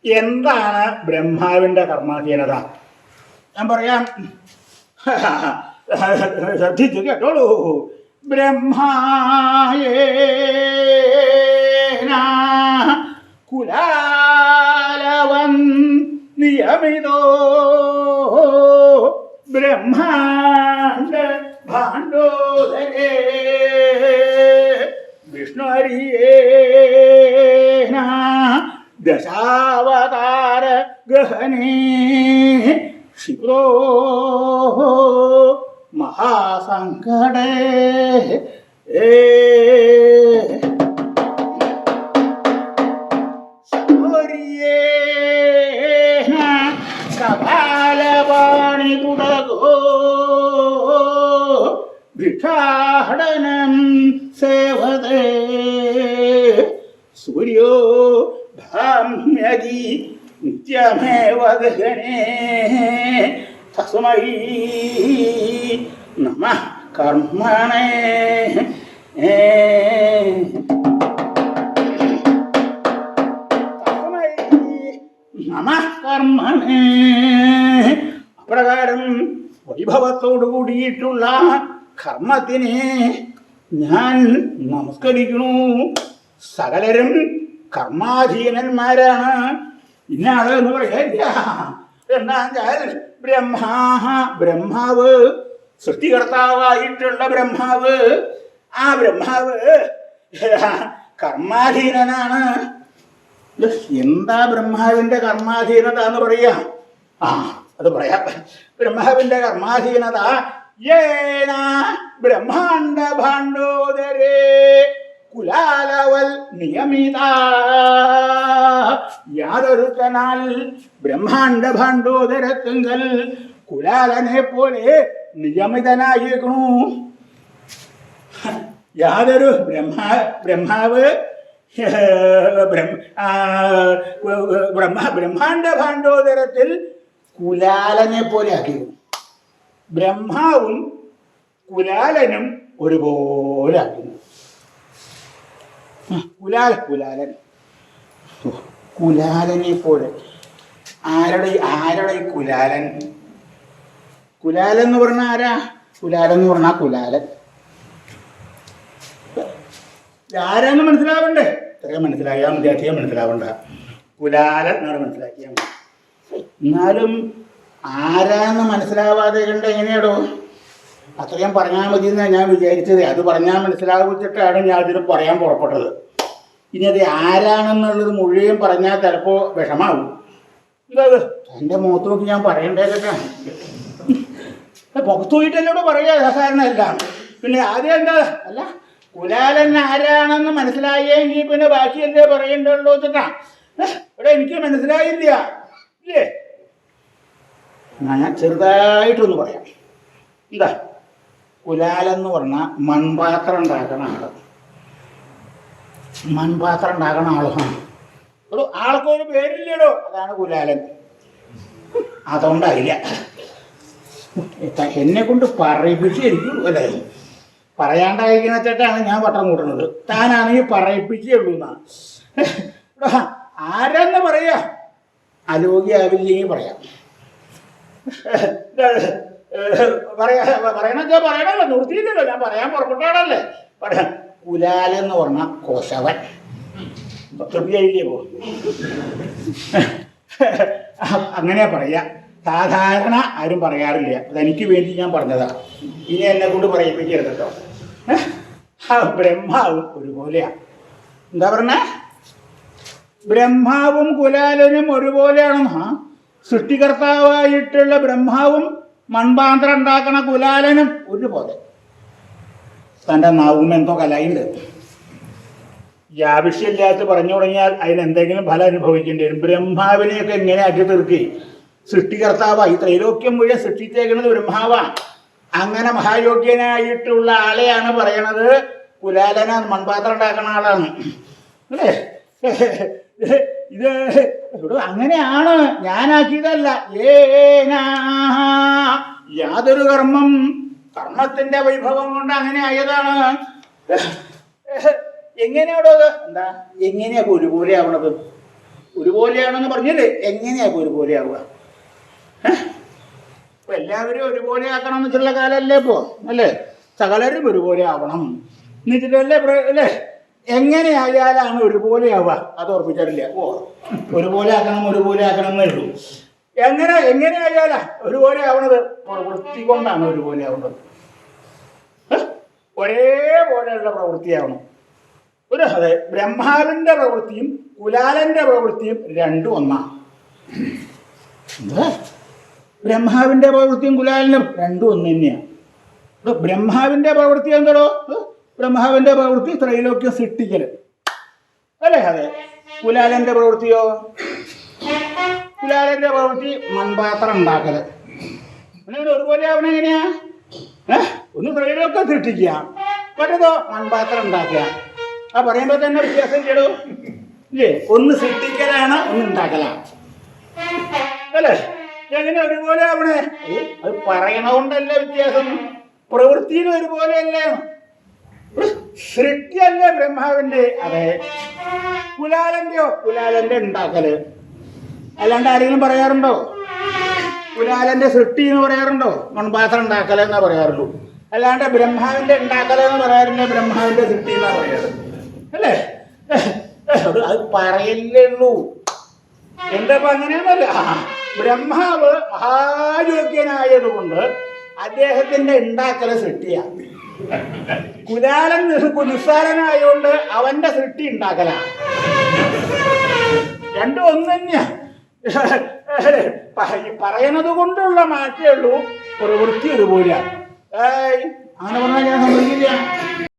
എന്താണ് ബ്രഹ്മാവിന്റെ കർമാധീനത? ഞാൻ പറയാം, ശ്രദ്ധിച്ചു കേട്ടോളൂ. ബ്രഹ്മായേന കുലാലവൻ നിയമിതോ ബ്രഹ്മാണ്ഡ ഭാണ്ഡോദരേ വിഷ്ണുഹരിയേന ദശാവതാര ഗഹനേ ശിവോ മഹാസങ്കടേ കപാലപാണി കുടകോ ഭിക്ഷാടനം സേവതേ സൂര്യോ ഭാമ്യതി നിത്യമേവ ഗഹനേ തസ്മൈ നമഃ കർമ്മണേ തസ്മൈ നമഃ കർമ്മണേ. അപ്രകാരം വൈഭവത്തോടു കൂടിയിട്ടുള്ള കർമ്മത്തിനെ ഞാൻ നമസ്കരിക്കണു. സകലരും കർമാധീനന്മാരാണ്. ഇന്നാള് എന്ന് പറയാ എന്താച്ചാൽ ബ്രഹ്മാവ് സൃഷ്ടികർത്താവായിട്ടുള്ള ബ്രഹ്മാവ്, ആ ബ്രഹ്മാവ് കർമാധീനനാണ്. എന്താ ബ്രഹ്മാവിന്റെ കർമാധീനത എന്ന് പറയാ? അത് പറയാം. ബ്രഹ്മാവിന്റെ കർമാധീനത യേന ബ്രഹ്മാണ്ഡ ഭാണ്ഡോദരേ കുലാലവൽ നിയമിത. യാതൊരുത്തനാൽ ബ്രഹ്മാണ്ഡ ഭാണ്ഡോദരത്തുങ്കൽ കുലാലനെ പോലെ നിയമിതനായിരിക്കണു. യാതൊരു ബ്രഹ്മാവ് ബ്രഹ്മാണ്ഡ ഭാണ്ഡോദരത്തിൽ കുലാലനെ പോലെ ആക്കിയിരുന്നു. ബ്രഹ്മാവും കുലാലനും ഒരുപോലെ ആക്കുന്നു. കുലാലനെ പോലെ. ആരുടെ കുലാലൻ? കുലാലൻ എന്ന് പറഞ്ഞാൽ ആരാ? കുലാലൻ എന്ന് പറഞ്ഞാൽ കുലാലൻ ആരാന്ന് മനസ്സിലാവണ്ടേ? ഇത്രയും മനസ്സിലായാൽ മതി, അധികം മനസ്സിലാവണ്ട. കുലാലൻ എന്നാണ് മനസ്സിലാക്കിയാൽ മതി. എന്നാലും ആരാന്ന് മനസ്സിലാവാതെ കണ്ട എങ്ങനെയാടോ? അത്രയും പറഞ്ഞാൽ മതി എന്നാണ് ഞാൻ വിചാരിച്ചത്. അത് പറഞ്ഞാൽ മനസ്സിലാവിച്ചിട്ടാണ് ഞാൻ അതിന് പറയാൻ പുറപ്പെട്ടത്. ഇനി അത് ആരാണെന്നുള്ളത് മുഴുവൻ പറഞ്ഞാൽ ചിലപ്പോൾ വിഷമാവും. എന്താത് എൻ്റെ മുഖത്ത് നോക്കി ഞാൻ പറയണ്ടേക്കാ? പുറത്തു പോയിട്ടല്ലോട് പറയാ സാധാരണയല്ല. പിന്നെ ആദ്യം എന്താ അല്ല കുലാലൻ ആരാണെന്ന് മനസ്സിലായെങ്കിൽ പിന്നെ ബാക്കിയല്ലേ പറയണ്ടുള്ളൂ വെച്ചിട്ടാ. ഇവിടെ എനിക്ക് മനസ്സിലായില്ല ഇല്ലേ? ഞാൻ ചെറുതായിട്ടൊന്ന് പറയാം. എന്താ കുലാലെന്ന് പറഞ്ഞാൽ മൺപാത്രം ഉണ്ടാക്കണ ആള്. മൺപാത്രം ഉണ്ടാക്കണ ആളാണ്. ഒരു ആൾക്കൊരു പേരില്ലടോ, അതാണ് കുലാലൻ. അതുകൊണ്ടായില്ല എന്നെ കൊണ്ട് പറയിപ്പിച്ചിരിക്കും അല്ലേ? പറയാണ്ടായിരിക്കുന്ന ചേട്ടാണ് ഞാൻ വട്ടം കൂട്ടുന്നത്. താനാണെങ്കിൽ പറയിപ്പിച്ചേ ഉള്ളൂ എന്നാ. ആരെന്ന് പറയാ? അലോകിയാവില്ലെങ്കിൽ പറയാം. പറയണല്ലോ, നിർത്തിയില്ലല്ലോ, ഞാൻ പറയാൻ പുറപ്പെട്ടാണല്ലേ. പറയാം. കുലാലെന്ന് പറഞ്ഞ കോശവൻ. തൃപ്തിയായില്ലേ പോ? അങ്ങനെ പറയാ. സാധാരണ ആരും പറയാറില്ല. അതെനിക്ക് വേണ്ടി ഞാൻ പറഞ്ഞതാ. ഇനി എന്നെ കൊണ്ട് പറയിപ്പിക്കരുത് കേട്ടോ. ബ്രഹ്മാവും ഒരുപോലെയാ. എന്താ പറഞ്ഞ? ബ്രഹ്മാവും കുലാലനും ഒരുപോലെയാണെന്നാ. സൃഷ്ടികർത്താവായിട്ടുള്ള ബ്രഹ്മാവും മൺപാത്രം ഉണ്ടാക്കണ കുലാലനും ഒരുപോലെ. തൻ്റെ നാവും എന്തോ കലയുണ്ട്. ഈ ആവശ്യമില്ലാത്ത പറഞ്ഞു തുടങ്ങിയാൽ അതിനെന്തെങ്കിലും ഫലം അനുഭവിക്കേണ്ടി വരും. ബ്രഹ്മാവിനെയൊക്കെ എങ്ങനെ ആക്കി തീർക്കി? സൃഷ്ടികർത്താവാ. ഈ ത്രൈലോക്യം മുഴുവൻ സൃഷ്ടിച്ചേക്കുന്നത് ബ്രഹ്മാവാ. അങ്ങനെ മഹായോഗ്യനായിട്ടുള്ള ആളെയാണ് പറയണത് കുലാലന മൺപാത്രം ഉണ്ടാക്കണ ആളാണ് അല്ലേ? ഇത് ഇവിടെ അങ്ങനെയാണ്, ഞാനാക്കിയതല്ല. യാതൊരു കർമ്മത്തിന്റെ വൈഭവം കൊണ്ട് അങ്ങനെ ആയതാണ്. എങ്ങനെയാണോ അത്? എന്താ എങ്ങനെയാ ഒരുപോലെ ആവണത്? ഒരുപോലെയാണെന്ന് പറഞ്ഞില്ലേ, എങ്ങനെയാ ഒരുപോലെയാവുക? ഇപ്പൊ എല്ലാവരും ഒരുപോലെ ആക്കണം എന്ന് വെച്ചുള്ള കാലമല്ലേ ഇപ്പോ, അല്ലേ? സകലരും ഒരുപോലെ ആവണം എന്നിട്ടല്ലേ അല്ലേ? എങ്ങനെയായാലാണ് ഒരുപോലെ ആവുക? അത് ഉറപ്പിച്ചിട്ടില്ല. ഒരുപോലെ ആക്കണം എന്നേ ഉള്ളൂ. എങ്ങനെയായാലാ ഒരുപോലെ ആവണത്? പ്രവൃത്തി കൊണ്ടാണ് ഒരുപോലെ ആവുന്നത്. ഒരേപോലെയുള്ള പ്രവൃത്തിയാവണം. അതെ, ബ്രഹ്മാവിന്റെ പ്രവൃത്തിയും കുലാലന്റെ പ്രവൃത്തിയും രണ്ടും ഒന്നാണ്. എന്താ? ബ്രഹ്മാവിന്റെ പ്രവൃത്തിയും കുലാലനും രണ്ടും ഒന്ന് തന്നെയാണ്. ബ്രഹ്മാവിന്റെ പ്രവൃത്തി എന്തോ? ബ്രഹ്മാവിന്റെ പ്രവൃത്തി ത്രൈലോക്യം സൃഷ്ടിക്കല്, അല്ലേ? അതെ. കുലാലന്റെ പ്രവൃത്തിയോ? കുലാലന്റെ പ്രവൃത്തി മൺപാത്രം ഉണ്ടാക്കല്. അങ്ങനെ ഒരുപോലെ ആവണ എങ്ങനെയാ? ഒന്ന് ത്രൈലോക്യം സൃഷ്ടിക്കുക, മറ്റേതോ മൺപാത്രം ഉണ്ടാക്കുക. ആ പറയുമ്പോ തന്നെ വ്യത്യാസം ചെയ്യടോ, ഇല്ലേ? ഒന്ന് സൃഷ്ടിക്കലാണ്, ഒന്ന് ഉണ്ടാക്കലാണ്, അല്ലേ? എങ്ങനെ ഒരുപോലെ ആവണേ? അത് പറയണതുകൊണ്ടല്ല വ്യത്യാസം, പ്രവൃത്തിയിലും ഒരുപോലെയല്ലേ. സൃഷ്ടിയല്ലേ ബ്രഹ്മാവിന്റെ? അതെ. കുലാലന്റെ ഉണ്ടാക്കല്. അല്ലാണ്ട് ആരെങ്കിലും പറയാറുണ്ടോ കുലാലന്റെ സൃഷ്ടി എന്ന് പറയാറുണ്ടോ? മൺപാത്രം ഉണ്ടാക്കലെന്നാ പറയാറുള്ളൂ. അല്ലാണ്ട് ബ്രഹ്മാവിന്റെ ഉണ്ടാക്കലെന്ന് പറയാറില്ല, ബ്രഹ്മാവിന്റെ സൃഷ്ടി എന്നാ പറയാറ്, അല്ലേ? അത് പറയല്ലേ ഉള്ളൂ. എന്താ അങ്ങനെയൊന്നല്ല. ബ്രഹ്മാവ് മഹായോഗ്യനായതുകൊണ്ട് അദ്ദേഹത്തിന്റെ ഉണ്ടാക്കല് സൃഷ്ടിയാണ്. കുലാലൻ നിസ്സാരനായതുകൊണ്ട് അവന്റെ സൃഷ്ടി ഉണ്ടാക്കലാണ്. രണ്ടും ഒന്ന് തന്നെയാ. പറയണത് കൊണ്ടുള്ള മാറ്റേ ഉള്ളൂ, പ്രവൃത്തി ഒരുപോലെയാണ്. അങ്ങനെ പറഞ്ഞാൽ ഞാൻ സമ്മതിക്കില്ല.